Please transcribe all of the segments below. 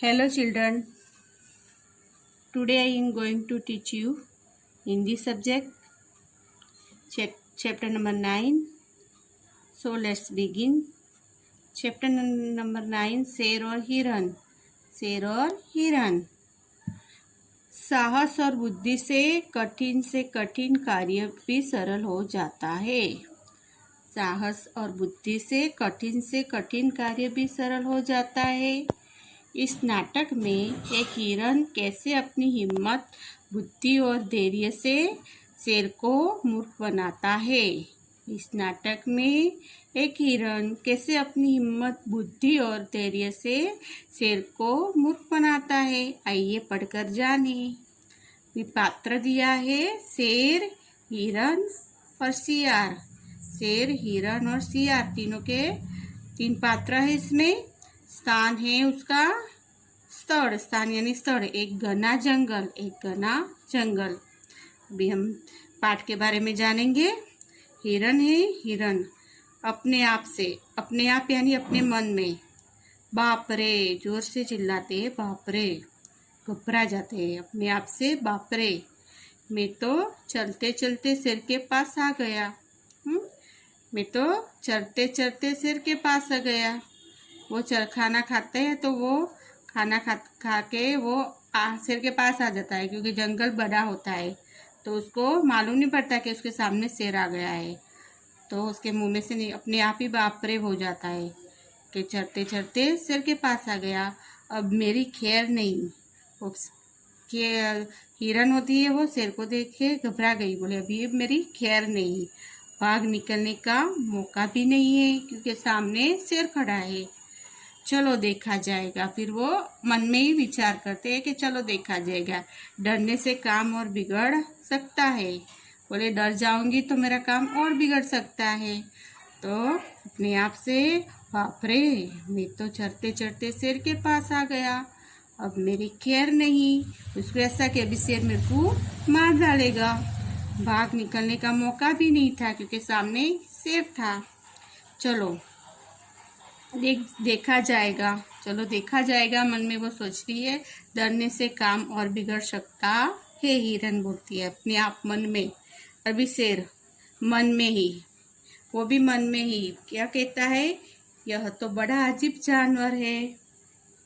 Hello children, today I am going to teach you Hindi subject chapter number 9. So let's begin. Chapter number 9 शेर और हिरन। शेर और हिरन। साहस और बुद्धि से कठिन कार्य भी सरल हो जाता है। साहस और बुद्धि से कठिन कार्य भी सरल हो जाता है। इस नाटक में एक हिरन कैसे अपनी हिम्मत, बुद्धि और धैर्य से शेर को मूर्ख बनाता है। इस नाटक में एक हिरन कैसे अपनी हिम्मत, बुद्धि और धैर्य से शेर को मूर्ख बनाता है। आइए पढ़कर जाने। पात्र दिया है शेर, हिरन और सियार। शेर, हिरन और सियार तीनों के 3 पात्र है इसमें। स्थान है उसका स्थल, स्थान यानी स्थल, एक घना जंगल। अभी हम पाठ के बारे में जानेंगे। हिरन है, हिरन अपने आप यानी अपने मन में बाप रे जोर से चिल्लाते हैं, बाप रे, घबरा जाते हैं अपने आप से। बाप रे, मैं तो चलते चलते शेर के पास आ गया। मैं तो चलते चलते शेर के पास आ गया। वो खाना खाते हैं तो वो खाना खा के वो शेर के पास आ जाता है, क्योंकि जंगल बड़ा होता है तो उसको मालूम नहीं पड़ता कि उसके सामने शेर आ गया है। तो उसके मुंह में से नहीं, अपने आप ही बाप रे हो जाता है कि चढ़ते चढ़ते शेर के पास आ गया। अब मेरी खैर नहीं। वो हिरन होती है, वो शेर को देख के घबरा गई, बोले अभी मेरी खैर नहीं। भाग निकलने का मौका भी नहीं है क्योंकि सामने शेर खड़ा है। चलो देखा जाएगा। फिर वो मन में ही विचार करते हैं कि चलो देखा जाएगा, डरने से काम और बिगड़ सकता है। बोले डर जाऊंगी तो मेरा काम और बिगड़ सकता है। तो अपने आप से बाप रे, मैं तो चढ़ते चढ़ते शेर के पास आ गया, अब मेरी खैर नहीं। उसको ऐसा कि अभी शेर मेरे को मार डालेगा। भाग निकलने का मौका भी नहीं था क्योंकि सामने शेर था। चलो देखा जाएगा, चलो देखा जाएगा, मन में वो सोच रही है। डरने से काम और बिगड़ सकता है, हिरन बोलती है अपने आप मन में। अभी शेर मन में ही, वो भी मन में ही क्या कहता है, यह तो बड़ा अजीब जानवर है,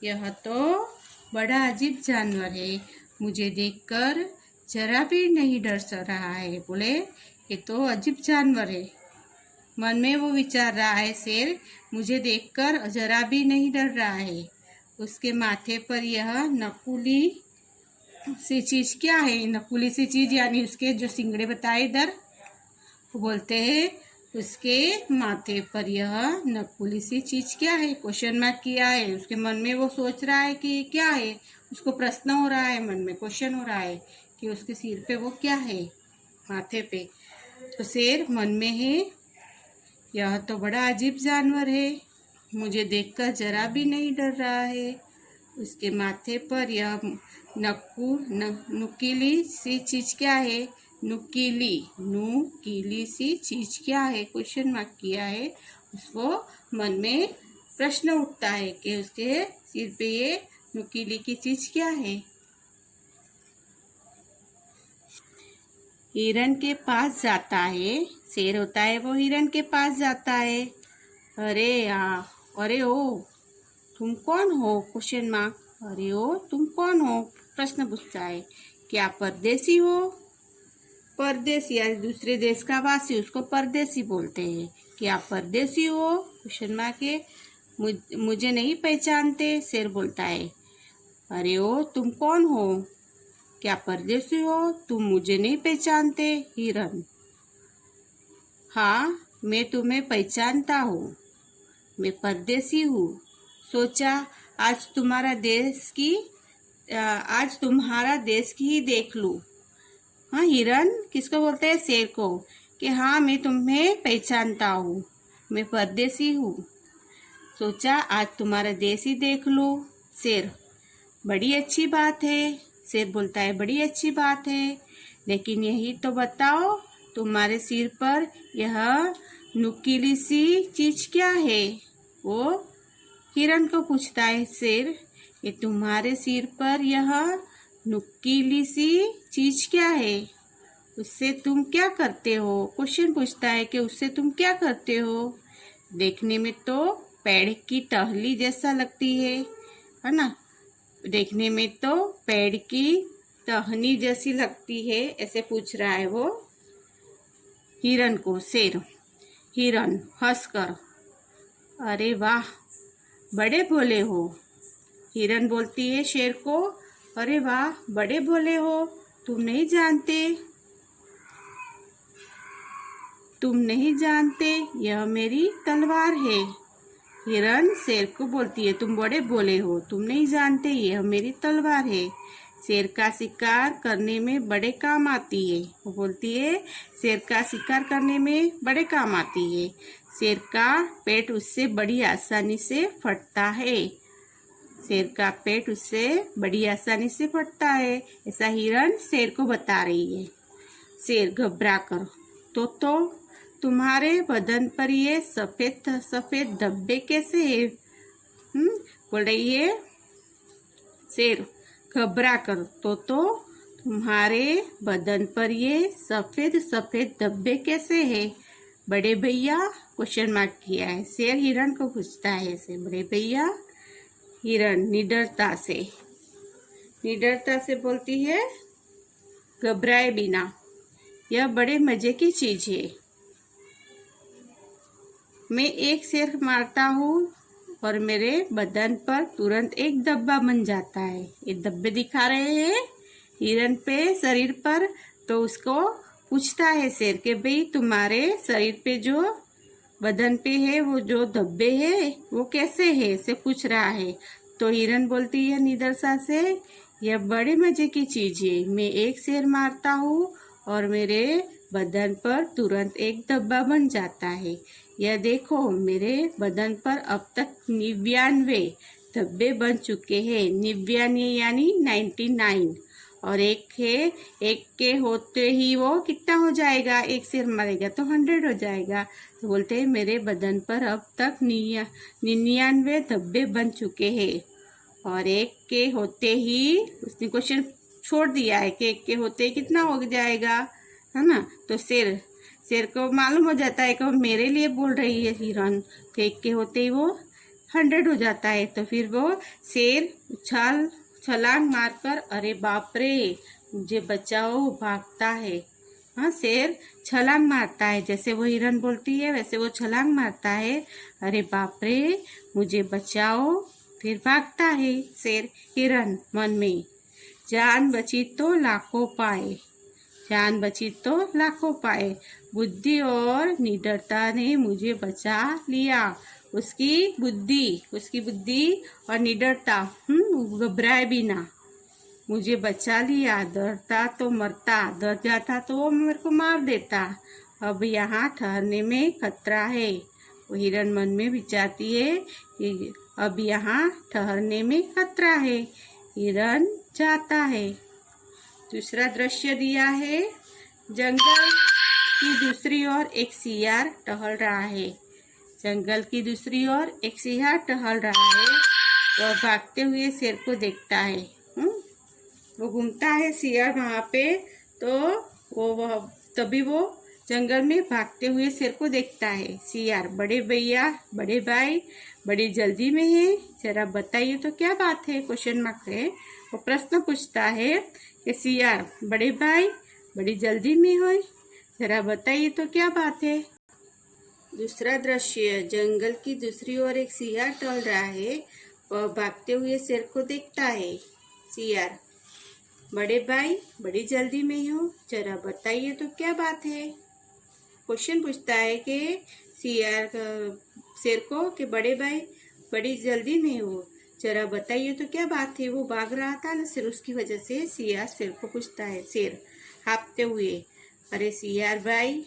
यह तो बड़ा अजीब जानवर है, मुझे देखकर जरा भी नहीं डर रहा है। बोले ये तो अजीब जानवर है। मन में वो विचार रहा है शेर, मुझे देखकर जरा भी नहीं डर रहा है। उसके माथे पर यह नकुली सी चीज क्या है? नकुली सी चीज यानी उसके जो सिंगड़े बताए इधर, वो बोलते हैं उसके माथे पर यह नकुली सी चीज क्या है? क्वेश्चन मार्क किया है। उसके मन में वो सोच रहा है कि क्या है, उसको प्रश्न हो रहा है, मन में क्वेश्चन हो रहा है कि उसके सिर पे वो क्या है, माथे पे। तो शेर मन में है, यह तो बड़ा अजीब जानवर है, मुझे देखकर जरा भी नहीं डर रहा है। उसके माथे पर यह नुकीली सी चीज क्या है? नुकीली सी चीज क्या है? क्वेश्चन मार्क किया है। उसको मन में प्रश्न उठता है कि उसके सिर पे ये नुकीली की चीज क्या है। हिरन के पास जाता है, शेर होता है वो हिरन के पास जाता है। अरे ओ तुम कौन हो? Question mark. अरे ओ तुम कौन हो? प्रश्न पूछता है। क्या परदेसी हो? परदेसी या दूसरे देश का वासी, उसको परदेसी बोलते हैं। क्या परदेसी हो? क्वेश्चन मार्क है। मुझे नहीं पहचानते? शेर बोलता है। अरे ओ तुम कौन हो? क्या परदेसी हो? तुम मुझे नहीं पहचानते? हिरन। हाँ, मैं तुम्हें पहचानता हूँ, मैं परदेसी हूँ। सोचा आज तुम्हारा देश की ही देख लूँ। हाँ, हिरन किसको बोलते हैं? शेर को। कि हाँ मैं तुम्हें पहचानता हूँ, मैं परदेसी हूँ। सोचा आज तुम्हारा देश ही देख लूँ। शेर। बड़ी अच्छी बात है। शेर बोलता है बड़ी अच्छी बात है, लेकिन यही तो बताओ तुम्हारे सिर पर यह नुकीली सी चीज क्या है? वो हिरन को पूछता है शेर। ये तुम्हारे सिर पर यह नुकीली सी चीज क्या है? उससे तुम क्या करते हो? क्वेश्चन पूछता है कि उससे तुम क्या करते हो? देखने में तो पेड़ की टहनी जैसा लगती है ना? देखने में तो पेड़ की टहनी जैसी लगती है, ऐसे पूछ रहा है वो हिरन को। शेर हिरन हंसकर, अरे वाह बड़े भोले हो। हिरन बोलती है शेर को, अरे वाह बड़े भोले हो, तुम नहीं जानते यह मेरी तलवार है। हिरन शेर को बोलती है, तुम बड़े भोले हो, तुम नहीं जानते यह मेरी तलवार है। शेर का शिकार करने में बड़े काम आती है। वो बोलती है शेर का शिकार करने में बड़े काम आती है। शेर का पेट उससे बड़ी आसानी से फटता है। शेर का पेट उससे बड़ी आसानी से फटता है, ऐसा हिरन शेर को बता रही है। शेर घबरा कर, तो तुम्हारे बदन पर ये सफेद सफेद धब्बे कैसे है? बोल रही है शेर घबरा कर, तो तुम्हारे बदन पर ये सफेद सफेद धब्बे कैसे है? बड़े भैया क्वेश्चन मार्क किया है। शेर हिरन को पूछता है ऐसे, बड़े भैया। हिरन निडरता से बोलती है, घबराए बिना, यह बड़े मजे की चीज है। मैं एक शेर मारता हूँ और मेरे बदन पर तुरंत एक धब्बा बन जाता है। ये धब्बे दिखा रहे हैं हिरन पे शरीर पर, तो उसको पूछता है शेर के भाई तुम्हारे शरीर पे जो बदन पे है वो जो धब्बे है वो कैसे है, से पूछ रहा है। तो हिरन बोलती है निडरता से, यह बड़े मजे की चीज है। मैं एक शेर मारता हूँ और मेरे बदन पर तुरंत एक धब्बा बन जाता है। यह देखो मेरे बदन पर अब तक 99 धब्बे बन चुके हैं। 99 यानी 99, और एक के होते ही वो कितना हो जाएगा? एक शेर मारेगा तो 100 हो जाएगा। तो बोलते हैं मेरे बदन पर अब तक 99 धब्बे बन चुके हैं, और एक के होते ही, उसने क्वेश्चन छोड़ दिया है कि एक के होते ही कितना हो जाएगा, है ना? तो शेर को मालूम हो जाता है कि वो मेरे लिए बोल रही है हिरन, तो एक के होते ही वो 100 हो जाता है। तो फिर वो शेर छलांग मारकर, अरे बाप रे मुझे बचाओ, भागता है। हाँ, शेर छलांग मारता है, जैसे वो हिरन बोलती है वैसे वो छलांग मारता है, अरे बाप रे मुझे बचाओ, फिर भागता है शेर। हिरन मन में, जान बची तो लाखों पाए, जान बची तो लाखों पाए, बुद्धि और निडरता ने मुझे बचा लिया। उसकी बुद्धि और निडरता, घबराए बिना मुझे बचा लिया। डरता तो मरता, डर जाता तो वो मेरे को मार देता। अब यहाँ ठहरने में खतरा है। वो हिरन मन में विचारती है कि अब यहाँ ठहरने में खतरा है। हिरन जाता है। दूसरा दृश्य दिया है, जंगल की दूसरी ओर एक सियार टहल रहा है। जंगल की दूसरी ओर एक सियार टहल रहा है। वह भागते हुए शेर को देखता है। वो घूमता है सियार वहाँ पे, तो तभी वो जंगल में भागते हुए शेर को देखता है। सियार, बड़े भैया, बड़े भाई, बड़ी जल्दी में है, जरा बताइए तो क्या बात है? क्वेश्चन मार्क है। वो प्रश्न पूछता है कि सियार, बड़े भाई बड़ी जल्दी में हो, जरा बताइए तो क्या बात है? दूसरा दृश्य, जंगल की दूसरी ओर एक सियार टहल रहा है। वह भागते हुए शेर को देखता है। सियार, बड़े भाई बड़ी जल्दी में हो, जरा बताइए तो क्या बात है? क्वेश्चन पूछता है कि सियार शेर को कि बड़े भाई बड़ी जल्दी में हो, जरा बताइए तो क्या बात है? वो भाग रहा था ना शेर, उसकी वजह से सियार शेर को पूछता है। शेर हाँफते हुए, अरे सियार भाई,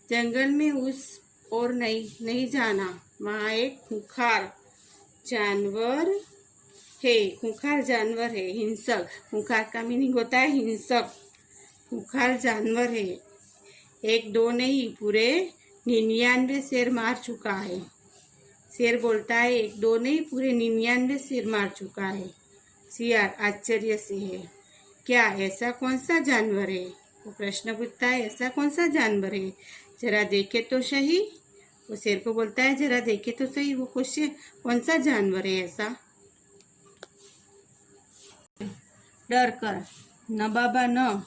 जंगल में उस और नहीं जाना, वहाँ एक खूंखार जानवर है, हिंसक। खूंखार का मीनिंग होता है हिंसक। खूंखार जानवर है, एक दो नहीं पूरे 99 शेर मार चुका है। शेर बोलता है एक दो नहीं पूरे 99 शेर मार चुका है। सियार आश्चर्य से है, क्या ऐसा कौन सा जानवर है? वो प्रश्न पूछता है, ऐसा कौन सा जानवर है, जरा देखे तो सही। वो शेर को बोलता है, जरा देखे तो सही वो क्वेश्चन कौन सा जानवर है ऐसा। डर कर, न बाबा न,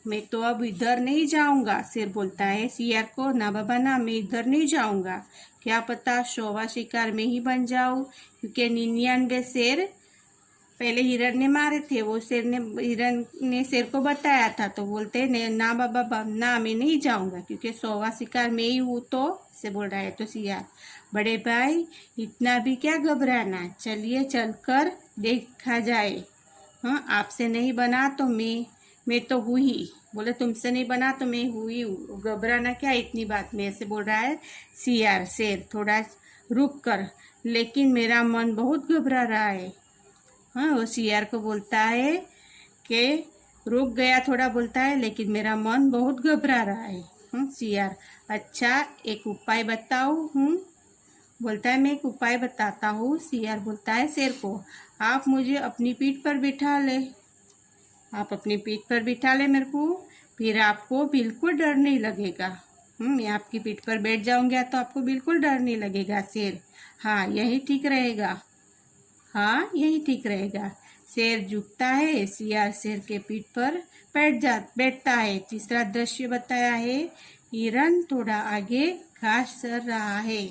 मैं तो अब इधर नहीं जाऊंगा। शेर बोलता है सियार को, ना बाबा ना, मैं इधर नहीं जाऊंगा। क्या पता 100वां शिकार में ही बन जाऊं, क्योंकि 99 शेर पहले हिरण ने मारे थे। वो हिरण ने शेर को बताया था, तो बोलते ना बाबा ना, मैं नहीं जाऊंगा, क्योंकि 100वां शिकार में ही हूँ। तो से बोल रहा है तो सियार, बड़े भाई इतना भी क्या घबराना, चलिए चलकर देखा जाए। हाँ, आपसे नहीं बना तो मैं तो हुई। बोले तुमसे नहीं बना तो मैं हुई हूँ, घबराना क्या इतनी बात में, ऐसे बोल रहा है सियार। शेर थोड़ा रुक कर, लेकिन मेरा मन बहुत घबरा रहा है। हाँ, वो सियार को बोलता है कि रुक गया थोड़ा, बोलता है लेकिन मेरा मन बहुत घबरा रहा है। सियार, अच्छा एक उपाय बताओ। बोलता है मैं एक उपाय बताता हूँ। सियार बोलता है शेर को, आप मुझे अपनी पीठ पर बिठा ले। आप अपनी पीठ पर बिठा ले मेरे को, फिर आपको बिल्कुल डर नहीं लगेगा। मैं आपकी पीठ पर बैठ जाऊंगा तो आपको बिल्कुल डर नहीं लगेगा। शेर, हाँ यही ठीक रहेगा, हाँ यही ठीक रहेगा। शेर झुकता है, सियार शेर के पीठ पर बैठता है। तीसरा दृश्य बताया है, हिरन थोड़ा आगे घास चर रहा है।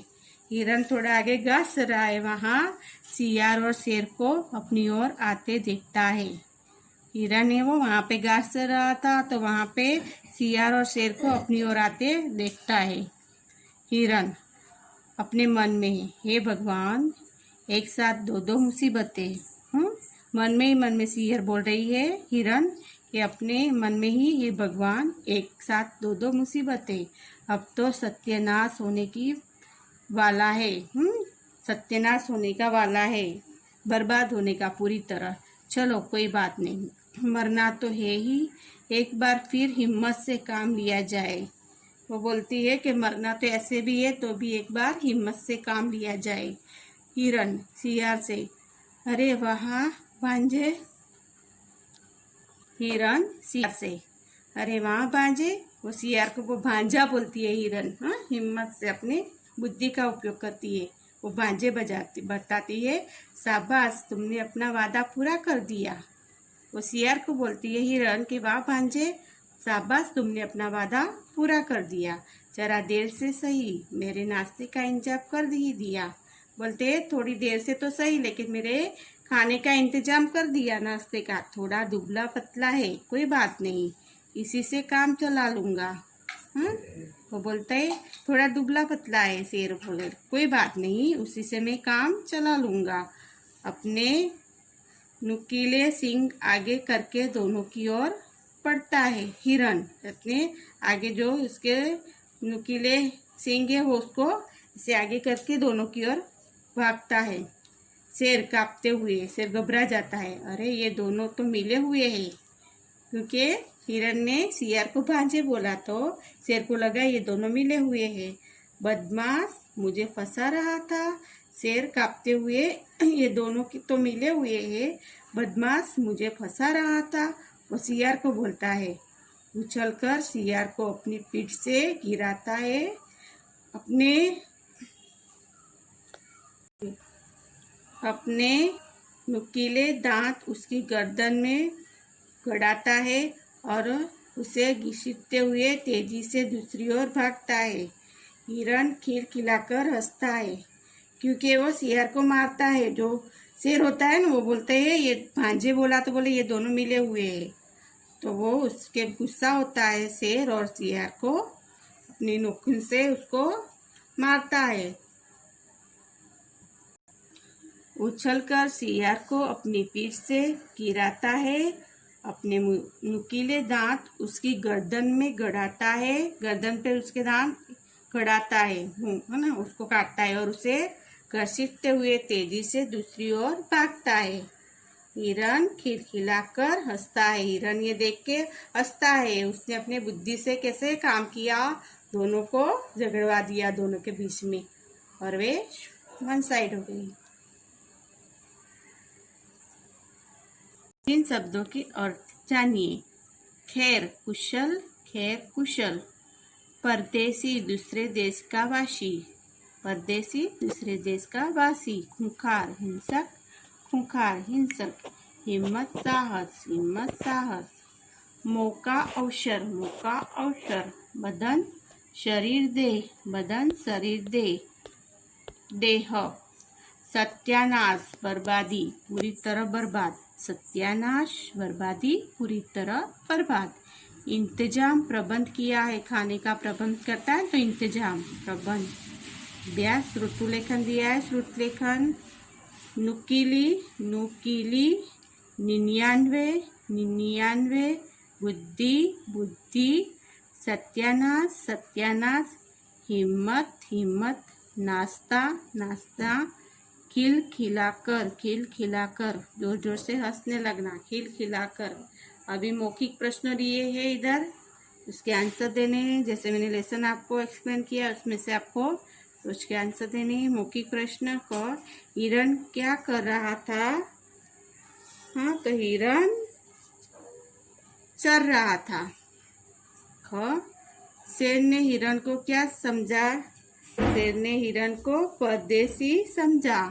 हिरन थोड़ा आगे घास चर रहा है, वहां सियार और शेर को अपनी ओर आते देखता है। हिरन है वो वहां पे घास चर रहा था, तो वहां पे सियार और शेर को अपनी ओर आते देखता है। हिरन अपने मन में, हे भगवान एक साथ दो मुसीबतें। मन में सियार बोल रही है हिरन कि अपने मन में ही, ये भगवान एक साथ दो मुसीबतें, अब तो सत्यानाश होने की वाला है। सत्यानाश होने का वाला है, बर्बाद होने का पूरी तरह। चलो कोई बात नहीं, मरना तो है ही, एक बार फिर हिम्मत से काम लिया जाए। वो बोलती है कि मरना तो ऐसे भी है, तो भी एक बार हिम्मत से काम लिया जाए। हिरन सियार से, अरे वहाँ भांजे। हिरन सियार से, अरे वहाँ भांजे। वो सियार को वो भांजा बोलती है हिरन। हिम्मत से अपनी बुद्धि का उपयोग करती है। वो भांजे बताती है, शाबाश तुमने अपना वादा पूरा कर दिया। वो सियार को बोलती है हिरन कि वाह भांजे, शाबाश तुमने अपना वादा पूरा कर दिया। जरा देर से सही, मेरे नाश्ते का इंतजाम कर ही दिया। बोलते थोड़ी देर से तो सही, लेकिन मेरे खाने का इंतजाम कर दिया नाश्ते का। थोड़ा दुबला पतला है, कोई बात नहीं, इसी से काम चला लूंगा। वो बोलता है थोड़ा दुबला पतला है। शेर बोले कोई बात नहीं, उसी से मैं काम चला लूंगा। अपने नुकीले सींग आगे करके दोनों की ओर बढ़ता है। हिरन अपने आगे जो उसके नुकीले सींग है वो उसको इसे आगे करके दोनों की ओर भागता है। शेर कांपते हुए, शेर घबरा जाता है, अरे ये दोनों तो मिले हुए हैं, क्योंकि हिरन ने सियार को भांजे बोला, तो शेर को लगा ये दोनों मिले हुए हैं। बदमाश मुझे फंसा रहा था। शेर कांपते हुए, ये दोनों की तो मिले हुए हैं, बदमाश मुझे फंसा रहा था। वो सियार को बोलता है, उछलकर सियार को अपनी पीठ से गिराता है। अपने नुकीले दांत उसकी गर्दन में गड़ाता है और उसे घसीटते हुए तेजी से दूसरी ओर भागता है। हिरन खिलखिलाकर हंसता है, क्योंकि वो सियार को मारता है। जो शेर होता है ना, वो बोलते हैं ये भांजे बोला तो बोले ये दोनों मिले हुए हैं, तो वो उसके गुस्सा होता है शेर, और सियार को अपनी नोखून से उसको मारता है। उछलकर सियार को अपनी पीठ से गिराता है, अपने नुकीले दांत उसकी गर्दन में गड़ाता है, गर्दन पे उसके दांत गड़ाता है ना, उसको काटता है और उसे घसीटते हुए तेजी से दूसरी ओर भागता है। हिरन खिलखिलाकर हंसता है। हिरन ये देख के हंसता है, उसने अपने बुद्धि से कैसे काम किया, दोनों को झगड़वा दिया दोनों के बीच में, और वे वन साइड हो गई। इन शब्दों के अर्थ जानिए। खैर कुशल, खैर कुशल। परदेसी, दूसरे देश का वासी, परदेसी दूसरे देश का वासी। खूंखार, हिंसक, खूंखार हिंसक। हिम्मत साहस, हिम्मत साहस। मौका अवसर, मौका अवसर। बदन शरीर देह, बदन शरीर देह, देह। सत्यानाश, बर्बादी, पूरी तरह बर्बाद। सत्यानाश, बर्बादी, पूरी तरह बर्बाद। इंतजाम, प्रबंध किया है, खाने का प्रबंध करता है तो इंतजाम, प्रबंध। व्यास, श्रुतु लेखन दिया है, श्रुत लेखन। नुकीली, नुकीली। 99, 99। बुद्धि, बुद्धि। सत्यानाश, सत्यानाश। हिम्मत, हिम्मत। नाश्ता, नाश्ता। खिलखिलाकर, खिलखिलाकर, जोर जोर से हंसने लगना, खिलखिलाकर। अभी मौखिक प्रश्न दिए हैं इधर, उसके आंसर देने हैं। जैसे मैंने लेसन आपको एक्सप्लेन किया उसमें से आपको उसके आंसर देने हैं। मौखिक प्रश्न को, हिरण क्या कर रहा था? हाँ, तो हिरण चर रहा था। ख, शेर ने हिरण को क्या समझा? शेर ने हिरण को परदेसी समझा।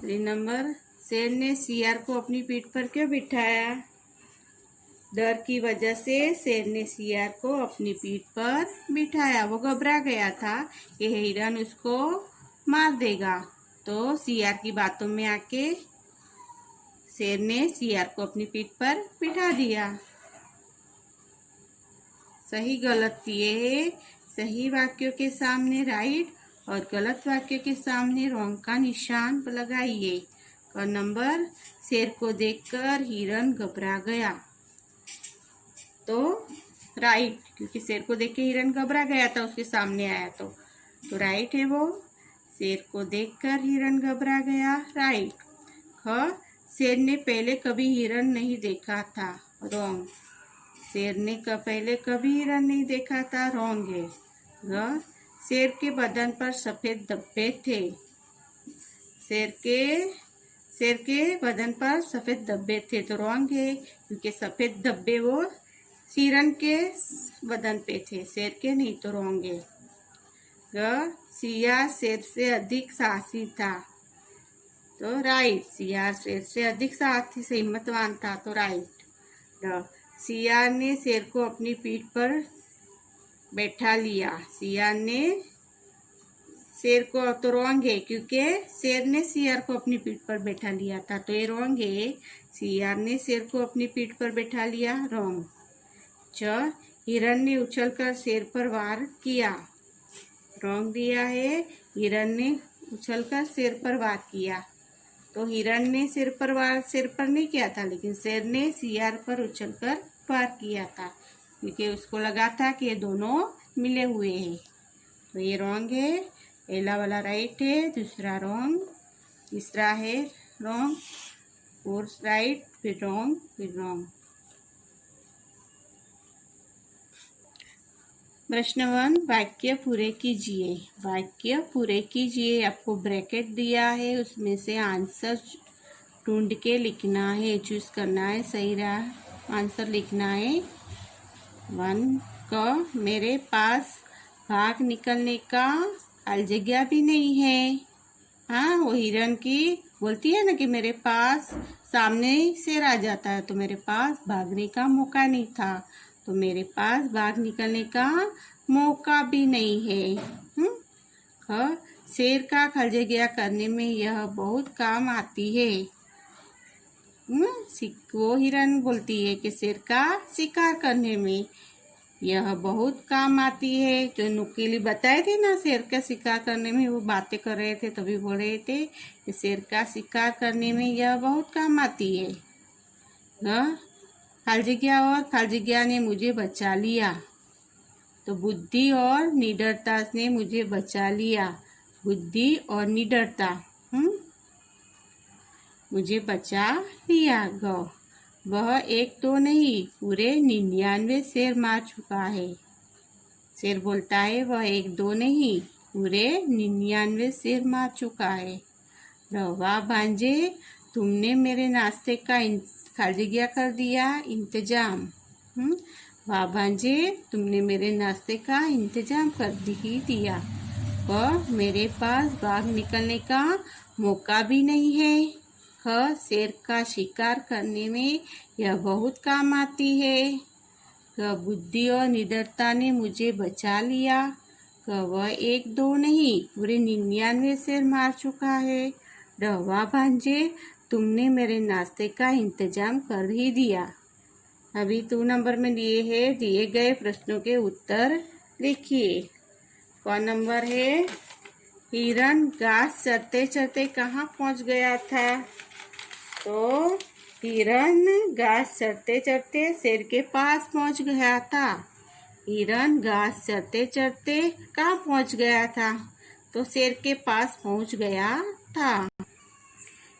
नंबर, शेर ने सियार को अपनी पीठ पर क्यों बिठाया? डर की वजह से शेर ने सियार को अपनी पीठ पर बिठाया। वो घबरा गया था कि हिरण उसको मार देगा, तो सियार की बातों में आके शेर ने सियार को अपनी पीठ पर बिठा दिया। सही गलत ये है। सही वाक्यों के सामने राइट और गलत वाक्यों के सामने रॉन्ग का निशान लगाइए। और नंबर, शेर को देखकर हिरण घबरा गया, तो राइट, क्योंकि शेर को देख के हिरण घबरा गया था, उसके सामने आया तो राइट है वो। शेर को देखकर हिरण घबरा गया, राइट। ख, शेर ने पहले कभी हिरण नहीं देखा था, रॉन्ग। शेर ने पहले कभी हिरण नहीं देखा था, रॉन्ग है। ग, शेर के बदन पर सफेद धब्बे थे। शेर के बदन पर सफेद धब्बे थे, तो रॉन्ग है, क्योंकि सफेद धब्बे वो हिरण के बदन पे थे, शेर के नहीं, तो रॉन्ग है। ग, सियार शेर से अधिक साहसी था, तो राइट। सियार शेर से अधिक साहसी से हिम्मतवान था, तो राइट। ग, सियार ने शेर को अपनी पीठ पर बैठा लिया। सियार ने शेर को, तो रॉन्ग है, क्योंकि शेर ने सियार को अपनी पीठ पर बैठा लिया था, तो ये रॉन्ग है। सियार ने शेर को अपनी पीठ पर बैठा लिया, रॉन्ग। च, हिरण ने उछलकर शेर पर वार किया, रॉन्ग दिया है। हिरण ने उछलकर शेर पर वार किया, तो हिरण ने शेर पर नहीं किया था, लेकिन शेर ने सियार पर उछलकर वार किया था, क्योंकि उसको लगा था कि ये दोनों मिले हुए हैं, तो ये रॉन्ग है। पहला वाला राइट है, दूसरा रॉन्ग, तीसरा है रॉन्ग, फोर्थ राइट, फिर रॉन्ग, फिर रॉन्ग। प्रश्न 1, वाक्य पूरे कीजिए। वाक्य पूरे कीजिए, आपको ब्रैकेट दिया है, उसमें से आंसर ढूंढ के लिखना है, चूज करना है, सही रहा आंसर लिखना है। 1 क, मेरे पास भाग निकलने का खाली जगह भी नहीं है। हाँ, वो हिरण की बोलती है ना कि मेरे पास सामने शेर आ जाता है, तो मेरे पास भागने का मौका नहीं था, तो मेरे पास भाग निकलने का मौका भी नहीं है। ख, शेर का खलजगिया करने में यह बहुत काम आती है। वो हिरण बोलती है कि शेर का शिकार करने में यह बहुत काम आती है। जो नुकीली बताए थे ना, शेर का शिकार करने में, वो बातें कर रहे थे तभी बोल रहे थे कि शेर का शिकार करने में यह बहुत काम आती है। खालजिज्ञा और खालजिज्ञा ने मुझे बचा लिया, तो बुद्धि और निडरता ने मुझे बचा लिया। बुद्धि और निडरता मुझे बचा लिया। ग, वह एक तो नहीं, पूरे 99 शेर मार चुका है। शेर बोलता है वह एक दो नहीं, पूरे 99 शेर मार चुका है। वाह भांजे, तुमने मेरे नाश्ते का खाली क्या कर दिया, इंतजाम। वाह भांजे, तुमने मेरे नाश्ते का इंतजाम कर ही दिया, पर मेरे पास बाहर निकलने का मौका भी नहीं है। शेर का शिकार करने में यह बहुत काम आती है। बुद्धि और निडरता ने मुझे बचा लिया। वह 1 2 नहीं, पूरे 99 शेर मार चुका है। वाह भांजे, तुमने मेरे नाश्ते का इंतजाम कर ही दिया। अभी 2 नंबर में दिए गए प्रश्नों के उत्तर लिखिए। कौन नंबर है? हिरण घास चरते चरते कहाँ पहुँच गया था? तो हिरण घास चरते चरते शेर के पास पहुँच गया था। हिरण घास चरते चरते कहाँ पहुँच गया था? तो शेर के पास पहुँच गया था।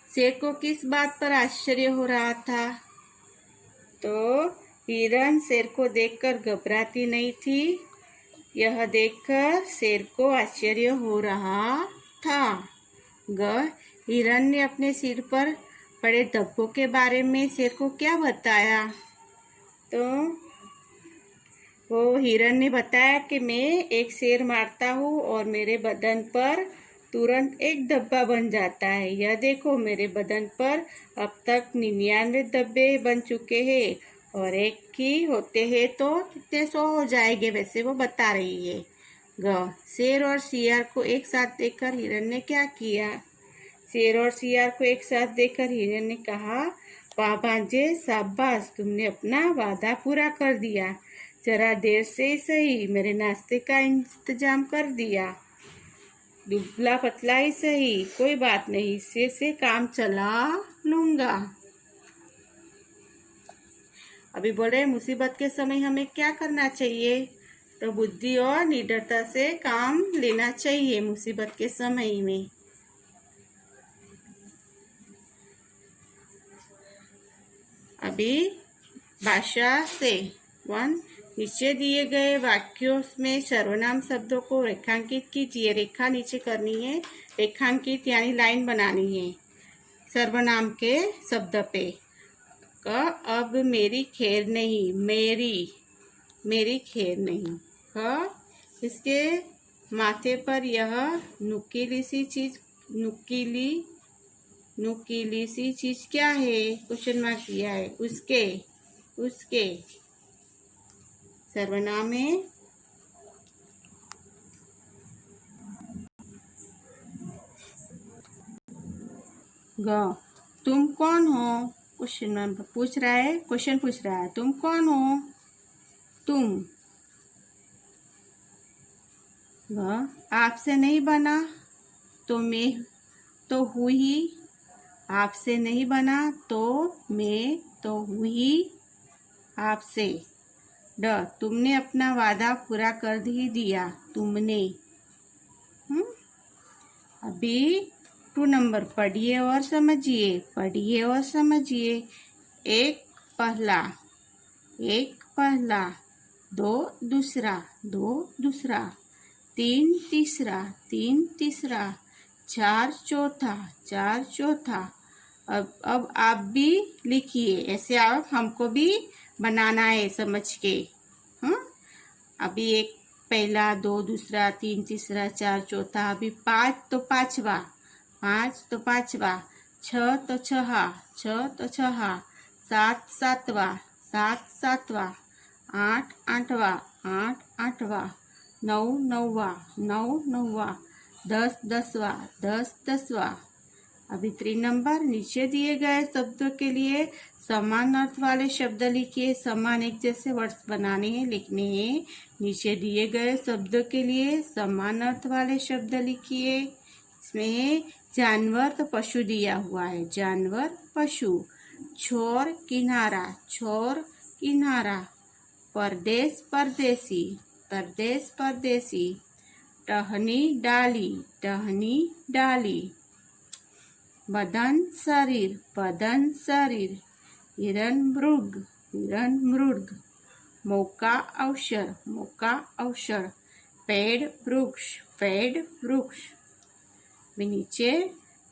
शेर को किस बात पर आश्चर्य हो रहा था? तो हिरण शेर को देखकर घबराती नहीं थी। यह देखकर शेर को आश्चर्य हो रहा था। हिरण ने अपने सिर पर पड़े धब्बों के बारे में शेर को क्या बताया? तो वो हिरण ने बताया कि मैं एक शेर मारता हूँ और मेरे बदन पर तुरंत एक धब्बा बन जाता है। यह देखो, मेरे बदन पर अब तक 99 धब्बे बन चुके हैं और एक ही होते हैं तो कितने 100 हो जाएंगे, वैसे वो बता रही है। शेर और शियार को एक साथ देखकर हिरण ने क्या किया? शेर और शियार को एक साथ देखकर हिरण ने कहा, वाह भांजे, शाबाश, तुमने अपना वादा पूरा कर दिया। जरा देर से ही सही मेरे नाश्ते का इंतजाम कर दिया। दुबला पतला ही सही, कोई बात नहीं, इससे से काम चला लूंगा। अभी बोल रहे मुसीबत के समय हमें क्या करना चाहिए? तो बुद्धि और निडरता से काम लेना चाहिए मुसीबत के समय में। अभी भाषा से 1, नीचे दिए गए वाक्यों में सर्वनाम शब्दों को रेखांकित कीजिए। रेखा नीचे करनी है, रेखांकित यानी लाइन बनानी है सर्वनाम के शब्द पे। अब मेरी खैर नहीं, मेरी खैर नहीं। इसके माथे पर यह नुकीली सी चीज, नुकीली सी चीज क्या है? क्वेश्चन मार्क दिया है। उसके सर्वनाम है। तुम कौन हो? क्वेश्चन पूछ रहा है, तुम कौन हो? तुम। आपसे नहीं बना तो मैं तो हुई, आपसे नहीं बना तो मैं तो हुई आपसे। तुमने अपना वादा पूरा कर ही दिया, तुमने। अभी 2 नंबर पढ़िए और समझिए। एक पहला, 2 दूसरा, 3 तीसरा, 4 चौथा। अब आप भी लिखिए, ऐसे आप हमको भी बनाना है समझ के। अभी 1 पहला, 2 दूसरा, 3 तीसरा, 4 चौथा। अभी 5 तो पांचवा, 6 तो छहा, 7 सातवा, 8 आठवा, 9 नौवा, 10 दसवा। अभी 3 नंबर, नीचे दिए गए शब्दों के लिए समान अर्थ वाले शब्द लिखिए। समान एक जैसे वर्ड्स बनाने हैं, लिखने हैं। नीचे दिए गए शब्दों के लिए समान अर्थ वाले शब्द लिखिए। इसमें जानवर तो पशु दिया हुआ है, जानवर पशु। छोर किनारा, परदेश परदेसी। टहनी डाली। बदन शरीर। हिरण मृग। मौका अवसर। पेड़ वृक्ष। नीचे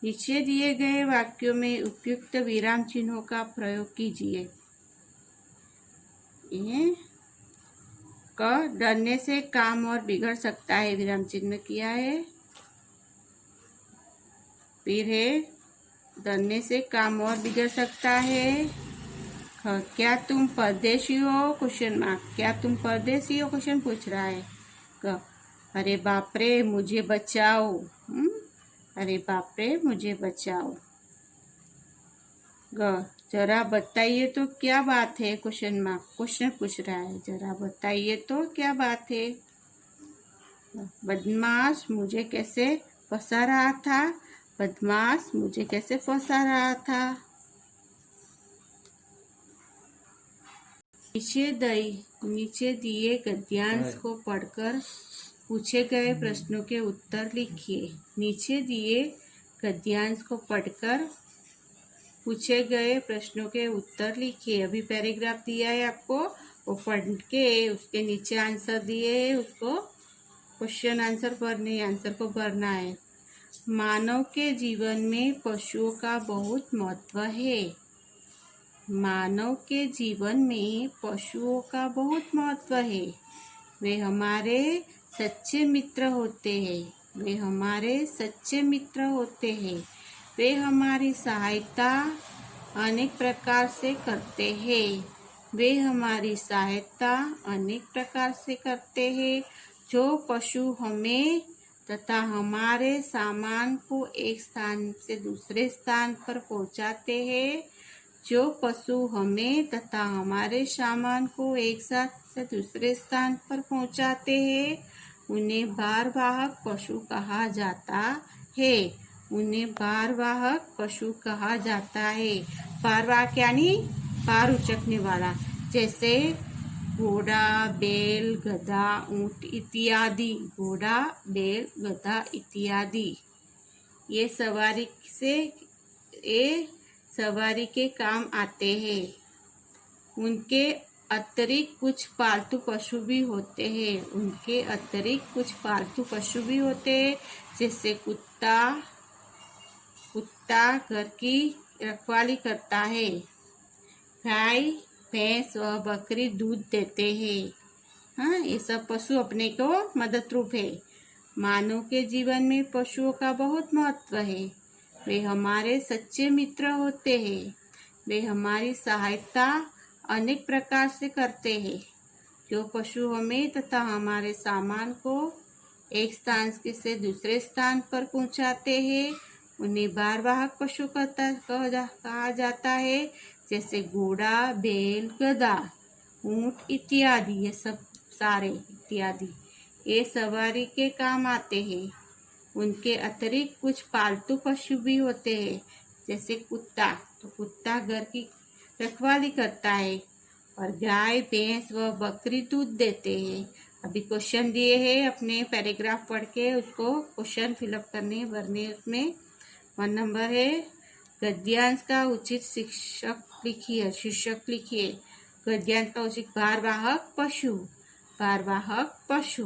नीचे दिए गए वाक्यों में उपयुक्त विराम चिन्हों का प्रयोग कीजिए। क, डरने से काम और बिगड़ सकता है, विराम चिन्ह किया है। फिर है, डरने से काम और बिगड़ सकता है। ख, क्या तुम परदेशी हो, क्वेश्चन मार्क, क्या तुम परदेशी हो, क्वेश्चन पूछ रहा है। क, अरे बाप रे मुझे बचाओ, अरे बाप रे मुझे बचाओ। ग, जरा बताइए तो क्या बात है, क्वेश्चन मार्क, क्वेश्चन पूछ रहा है, जरा बताइए तो क्या बात है। बदमाश मुझे कैसे फंसा रहा था, बदमाश मुझे कैसे फंसा रहा था। नीचे दिए गद्यांश को पढ़कर पूछे गए प्रश्नों के उत्तर लिखिए। नीचे दिए गद्यांश को पढ़कर पूछे गए प्रश्नों के उत्तर लिखिए। अभी पैराग्राफ दिया है आपको, वो पढ़ के उसके नीचे आंसर दिए है, उसको क्वेश्चन आंसर भरने, आंसर को भरना है। मानव के जीवन में पशुओं का बहुत महत्व है। मानव के जीवन में पशुओं का बहुत महत्व है। वे हमारे सच्चे मित्र होते हैं। वे हमारे सच्चे मित्र होते हैं। वे हमारी सहायता अनेक प्रकार से करते हैं। वे हमारी सहायता अनेक प्रकार से करते हैं। जो पशु हमें तथा हमारे सामान को एक स्थान से दूसरे स्थान पर पहुंचाते हैं, जो पशु हमें तथा हमारे सामान को एक साथ से दूसरे स्थान पर पहुंचाते हैं, उन्हें भारवाहक पशु कहा जाता है। उन्हें भारवाहक पशु कहा जाता है। भारवाहक यानी भार उचकने वाला, जैसे घोड़ा, बैल, गधा, ऊंट इत्यादि। घोड़ा, बैल, गधा इत्यादि ये सवारी के काम आते हैं। उनके अतिरिक्त कुछ पालतू पशु भी होते हैं। उनके अतिरिक्त कुछ पालतू पशु भी होते हैं, जैसे कुत्ता घर की रखवाली करता है। गाय, भैंस व बकरी दूध देते हैं। हाँ, ये सब पशु अपने को मदद रूप है। मानव के जीवन में पशुओं का बहुत महत्व है। वे हमारे सच्चे मित्र होते हैं। वे हमारी सहायता अनेक प्रकार से करते हैं। जो पशु हमें तथा हमारे सामान को एक स्थान से दूसरे स्थान पर पहुंचाते हैं, उन्हें भारवाहक पशु कहा जाता है, जैसे घोड़ा, बैल, गधा, ऊंट इत्यादि। ये सब सारे इत्यादि ये सवारी के काम आते हैं। उनके अतिरिक्त कुछ पालतू पशु भी होते हैं, जैसे कुत्ता। तो कुत्ता घर की रखवाली करता है, और गाय, भैंस व बकरी दूध देते हैं। अभी क्वेश्चन दिए हैं, अपने पैराग्राफ पढ़ के उसको क्वेश्चन फिलअप करने भरने। उसमें 1 नंबर है, गद्यांश का उचित शीर्षक लिखिए। गद्यांश का उचित भारवाहक पशु। भारवाहक पशु।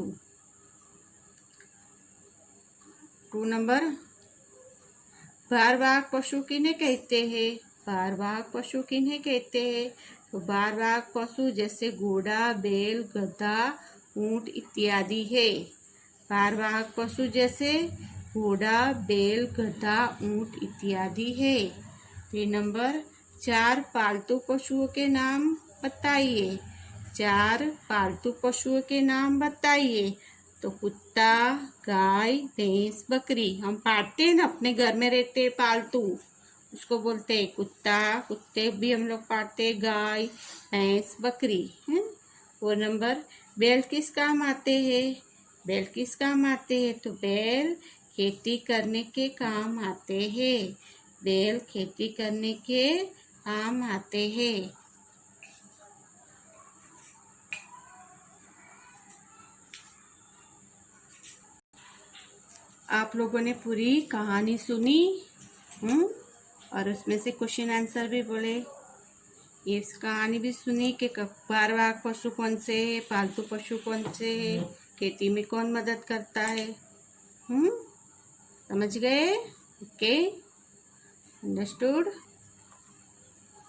2 नंबर, भारवाहक पशु किन्हें कहते हैं? भारवाहक पशु किन्हें कहते हैं? तो भारवाहक पशु जैसे घोड़ा, बैल, गधा, ऊंट इत्यादि है। भारवाहक पशु जैसे घोड़ा, बैल, गधा, ऊंट इत्यादि है। 3 नंबर, 4 पालतू पशुओं के नाम बताइए। 4 पालतू पशुओं के नाम बताइए। तो कुत्ता, गाय, भैंस, बकरी। हम पालते हैं ना, अपने घर में रहते हैं पालतू, उसको बोलते हैं कुत्ता। कुत्ते भी हम लोग पालते हैं, गाय, भैंस, बकरी है। 4 नंबर, बैल किस काम आते हैं? बैल किस काम आते हैं? तो बैल खेती करने के काम आते हैं। बैल खेती करने के काम आते हैं। आप लोगों ने पूरी कहानी सुनी, और उसमें से क्वेश्चन आंसर भी बोले। ये कहानी भी सुनी कि भारवाहक पशु कौन से है, पालतू पशु कौन से है, खेती में कौन मदद करता है। समझ गए? Okay, understood?